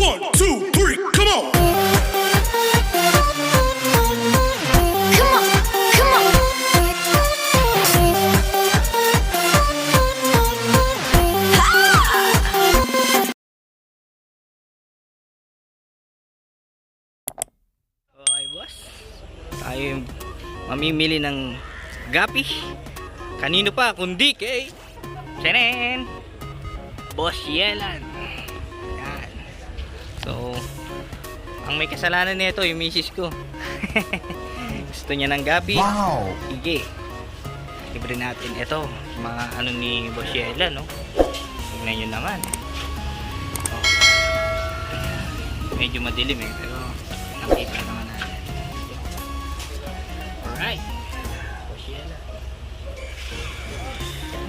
1, 2, 3, come on! Come on, come on. Okay, boss. Tayo mamimili ng gapi. Kanino pa kundi kay Senen Boss Yelan. Yan. So, ang may kasalanan nito yung misis ko. Gusto niya ng gapi. Wow! Sige. Libre natin ito. Mga ano ni Boss Yelan, no? Tingnan nyo naman. Oh. Medyo madilim eh, pero nakita naman natin. Alright. Boss Yelan.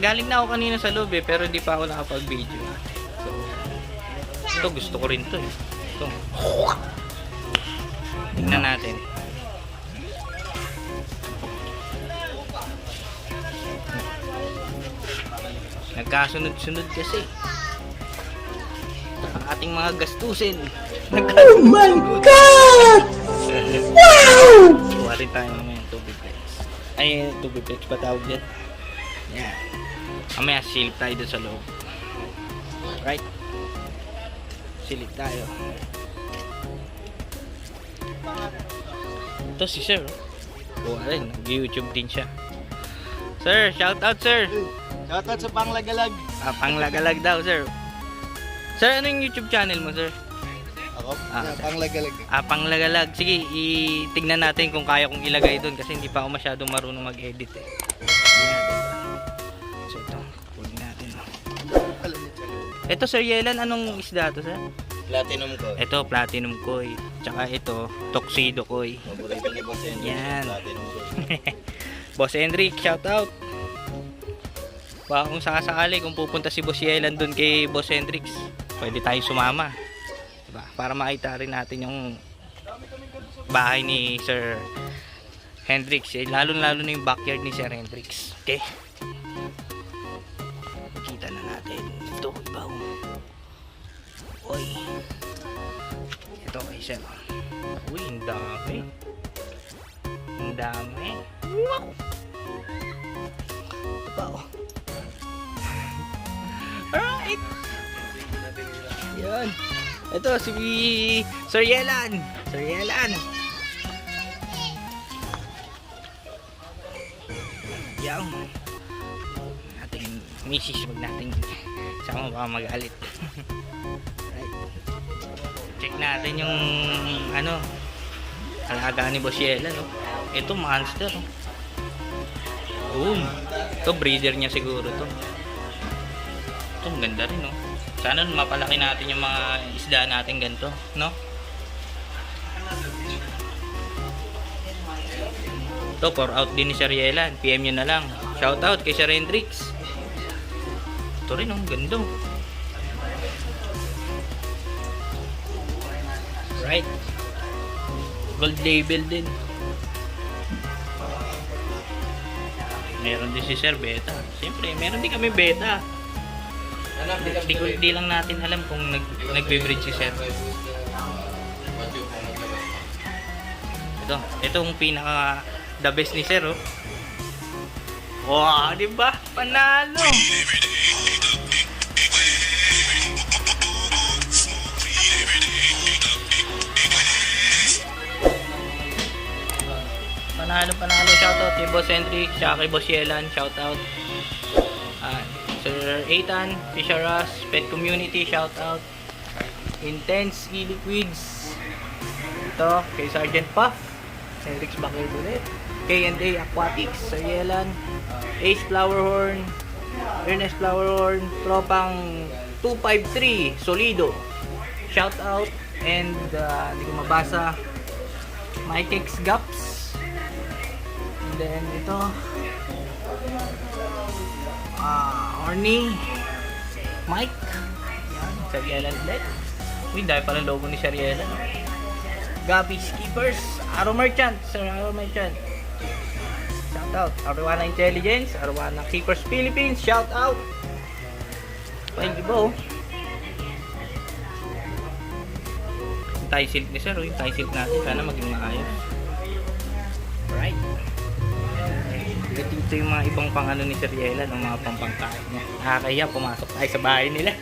Galing na ako kanina sa loob eh, pero hindi pa ako nakapag-video. So, ito gusto ko rin to eh. Ito. Tingnan natin. Nagkasunod-sunod kasi. Ang ating mga gastusin. Oh my God! Wow! Kuha rin tayo naman yung tubig flex. Ay, tubig flex pa tawag dyan. Yan. Mamaya silip tayo doon sa loob. Right? Silip tayo. Ito si Sir. Kuha rin. Nag-YouTube din siya. Sir, shout out Sir. Shoutout sa Panglagalag. Panglagalag daw Sir. Sir, ano yung YouTube channel mo Sir? Ako? Ah, Panglagalag. Panglagalag. Sige, tignan natin kung kaya kong ilagay doon kasi hindi pa ako masyadong marunong mag-edit eh. Hindi natin. So ito, kunin natin. Ito Sir Yelan, anong isda to Sir? Platinum ko. Ito, platinum koi. Tsaka ito, tuxedo koi. Paborito ni Boss Henry. Yan. Platinum ko. Boss Hendrik, shout out. Baka kung sakasakali kung pupunta si Boss Yelan doon kay Boss Hendrix, pwede tayong sumama. Diba? Para makita rin natin yung bahay ni Sir Hendrix. Lalo-lalo na yung backyard ni Sir Hendrix. Okay? Kita na natin. Ito, ibaw. Uy. Ito kay Sir. Uy, ang dami. Ang dami. Wow! Ibaw. Alright. Yan. Ito si Sir Yelan. Sir Yelan. Yan. Ating misis, wag natin sama baka magalit. Right. Check natin yung ano alaga ni Boss Yelan, no? Ito monster, no? Boom. Ito breeder niya siguro to. Ito, ang ganda rin, no? Sana mapalaki natin yung mga isda natin ganito, no? Ito, pour out din ni Sir Yelan. PM nyo na lang. Shout out kay Sir Hendrix. Ito rin, ang ganda. Right? Gold label din. Meron din si Sir Beta. Siyempre, meron din kami Beta. Di lang natin alam kung nagbe-breed si Sir. Itong pinaka the best ni Sir, oh. Wow, di ba? Panalo. Panalo. Shoutout kay Boss Hendrik, kay Boss Yelan, shoutout. Sir Ethan, Fisheras, Pet Community, shoutout. Intense E-Liquids. Ito, kay Sergeant Puff, Hendrix Bakir Bullet, K&A Aquatics, Sir Yelan, Ace Flowerhorn, Ernest Flowerhorn, Tropang 253, Solido, shoutout. And, hindi ko mabasa, Mikex Gaps. And then, ito, Orny Mike. Yan, Sir Yelan ulit. Uy, dahil pala logo ni Sir Yelan. Gabi Skippers, Arrow Merchant, Sir Arrow Merchant. Shout out. Arowana Intelligence, Arowana Keepers Philippines, shout out. Thank you, Bo. tie silk ni sir. Yung tie silk natin, sana maging maayos. Alright. Ito yung mga ibang pang ano ni Sir Yelan, ng mga pampangkain niya. Nakakaya, pumasok tayo sa bahay nila.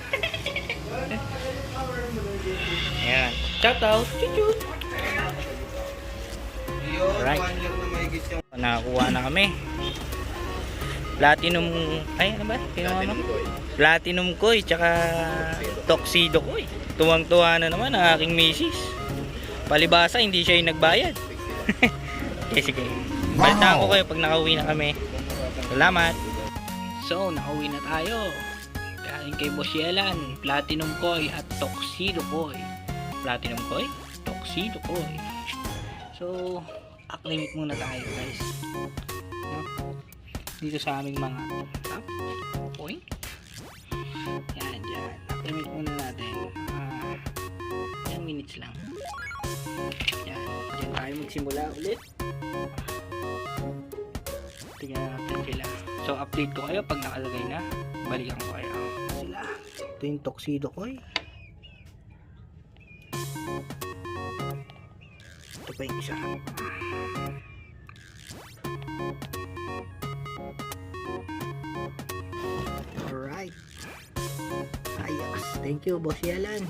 Ayan. Shout out! Chuchut! Alright. Nakakuha na kami. Platinum, ay ano ba? Kinuha mo? Platinum Koi, tsaka Tuxedo Koi. Tuwang-tuwa na naman ang aking misis. Palibasa, hindi siya yung nagbayad. Okay, sige. Balitaan ko kayo pag nakauwi na kami. Salamat! So, nakauwi na tayo. Galing kay Boss Yelan, Platinum Koi at Tuxedo Koi. Platinum Koi, Tuxedo Koi. So, acclimate muna tayo guys. No? Dito sa aming mga top point. Yan, dyan. Acclimate muna natin. 10 minutes lang. Yan, dyan tayo magsimula ulit. Tingnan natin sila. So, update ko kayo pag nakalagay na. Balikan ko kayo sila. Ito yung Tuxedo Koi. Ito pa yung isa. Alright. Ayos. Thank you, Boss Yelan.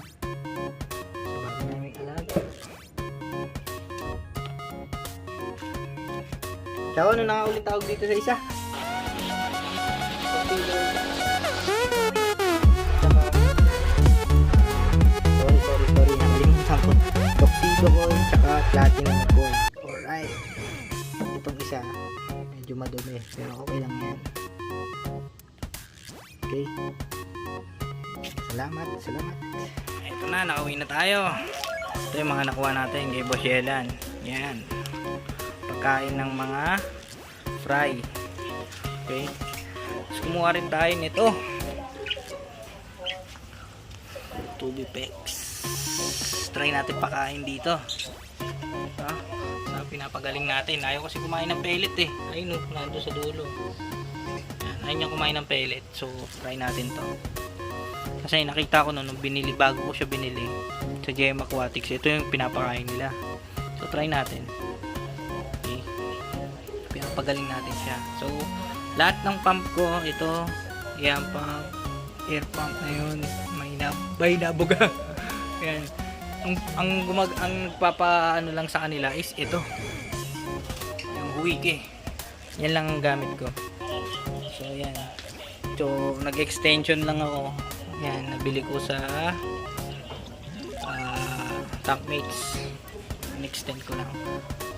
Sa bago namin alaga. Tsaka ano na nga ulit tawag dito sa isa? Sorry. Nakalimutan ko. Tuxedo Koi, tsaka Platinum Koi. Alright. Itong isa, medyo madumi. Pero okay lang yan. Okay. Salamat. Ito na, nakauwi na tayo. Ito yung mga nakuha natin kay Boss Yelan. Yan. Pagkain ng mga fry. Okay. Tapos kumuha rin tayo nito. Tubipex. Try natin pakain dito. Sa pinapagaling natin. Ayaw kasi kumain ng pellet eh. Ayun, nandun sa dulo. Yan, ayaw niya kumain ng pellet. So, try natin to. Kasi nakita ko nung binili, bago ko siya binili sa GM Aquatics. Ito yung pinapakain nila. So, try natin. Okay. Pinapagaling natin siya. So, lahat ng pump ko, ito, yan pump, air pump na yun, may nabuga. Yan. Ang nagpapaano lang sa kanila is ito. Yung huwig eh. Yan lang ang gamit ko. So, yan. So, nag-extension lang ako. Yan, nabili ko sa Tankmates. In-extend ko lang.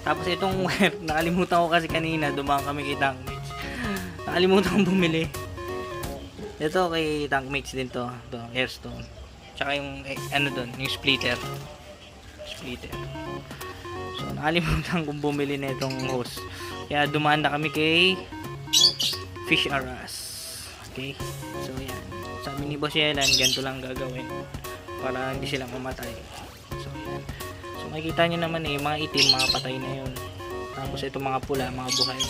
Tapos itong nakalimutan ko kasi kanina, dumaan kami kay Tankmates. Nakalimutan kong bumili. Ito kay Tankmates din to. Ito, Airstone. Tsaka yung ano doon, yung splitter. So, nakalimutan kong bumili na itong hose. Kaya dumaan na kami kay Fish R Us. Okay? So, yan. Sabi ni Boss Yelan, ganito lang gagawin para hindi sila mamatay. So, yan. So, makikita nyo naman eh, mga itim, mga patay na yun. Tapos ito mga pula, mga buhay.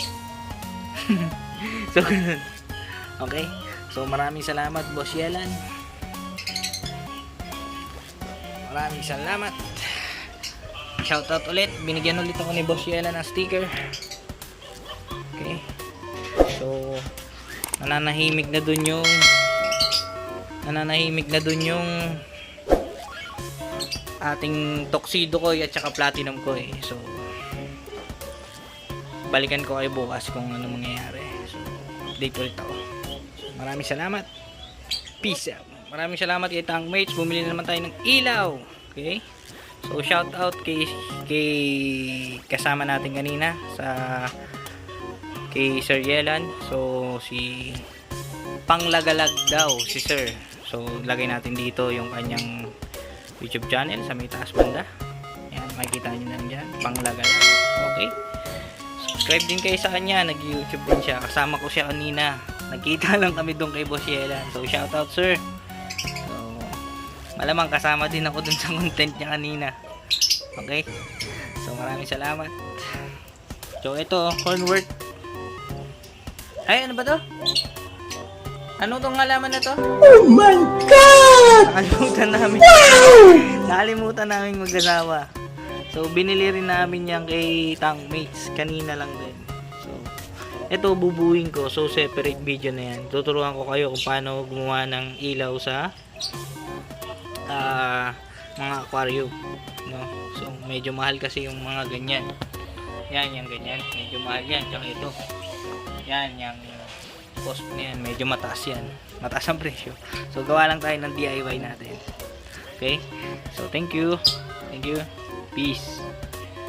So, ganun. Okay? So, maraming salamat, Boss Yelan. Maraming salamat. Shoutout ulit. Binigyan ulit ako ni Boss Yelan ng sticker. Okay? So, nananahimik na dun yung ating Tuxedo Koi at saka Platinum Koi. So, balikan ko kayo bukas kung ano mangyayari. So, update ulit ako. So, maraming salamat. Peace out. Maraming salamat kay Tankmates. Bumili na naman tayo ng ilaw. Okay? So, shout out kay kasama natin kanina kay Sir Yelan. So, si Panglagalag daw si Sir. So, lagay natin dito yung kanyang YouTube channel sa may taas banda. Yan, makikita nyo lang dyan. Panglagalag. Okay? Subscribe din kayo sa kanya. Nag-YouTube din siya. Kasama ko siya kanina. Nagkita lang kami doon kay Boss Yelan. So, shout out Sir. So, malamang kasama din ako dun sa content niya kanina. Okay? So, maraming salamat. So, ito, Hornwort. Ay, ano ba to? Ano tong halaman na to? Oh my God! Nakalimutan namin. Nakalimutan namin mag-asawa. So, binili rin namin yan kay Tankmates. Kanina lang din. So, ito bubuin ko. So, separate video na yan. Tuturuan ko kayo kung paano gumawa ng ilaw sa mga aquarium. No? So, medyo mahal kasi yung mga ganyan. Yan, yung ganyan. Medyo mahal yan. Tsaka ito. Yan, yung cost niyan. Medyo mataas yan. Mataas ang presyo. So, gawa lang tayo ng DIY natin. Okay? So, thank you. Thank you. Peace.